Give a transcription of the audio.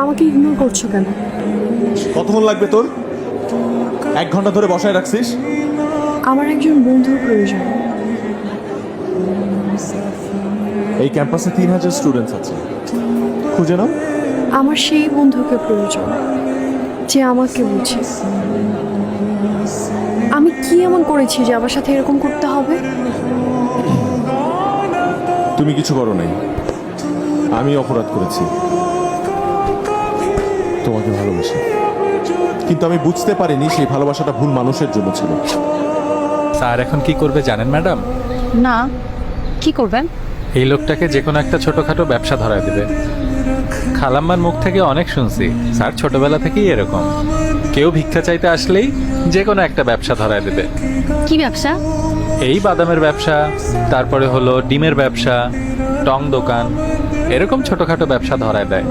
আমাকে ইগনোর করছো কেন? কতক্ষণ লাগবে তোর? 1 ঘন্টা ধরে বসায় রাখছিস। আমার একজন বন্ধুর প্রয়োজন। এই ক্যাম্পাসে 3000 স্টুডেন্টস আছে, খুঁজে নাও। আমার সেই বন্ধুকে প্রয়োজন যে আমাকে বুঝে। আমি কি এমন করেছি যে আমার সাথে এরকম করতে হবে? তুমি কিছু করো নাই, আমি অপরাধ করেছি। তোমাকে ভালোবাসি, কিন্তু আমি বুঝতে পারিনি সেই ভালোবাসাটা ভুল মানুষের জন্য ছিল। স্যার এখন কি করবে জানেন ম্যাডাম? না, কি করবেন? এই লোকটাকে যে কোনো একটা ছোটখাটো ব্যবসা ধরায় দেবে। খালাম্মার মুখ থেকে অনেক শুনছি স্যার ছোটবেলা থেকেই এরকম, কেউ ভিক্ষা চাইতে আসলেই যে কোনো একটা ব্যবসা ধরায় দেবে। কি ব্যবসা? এই বাদামের ব্যবসা, তারপরে হলো ডিমের ব্যবসা, টং দোকান, এরকম ছোটখাটো ব্যবসা ধরায় দেয়।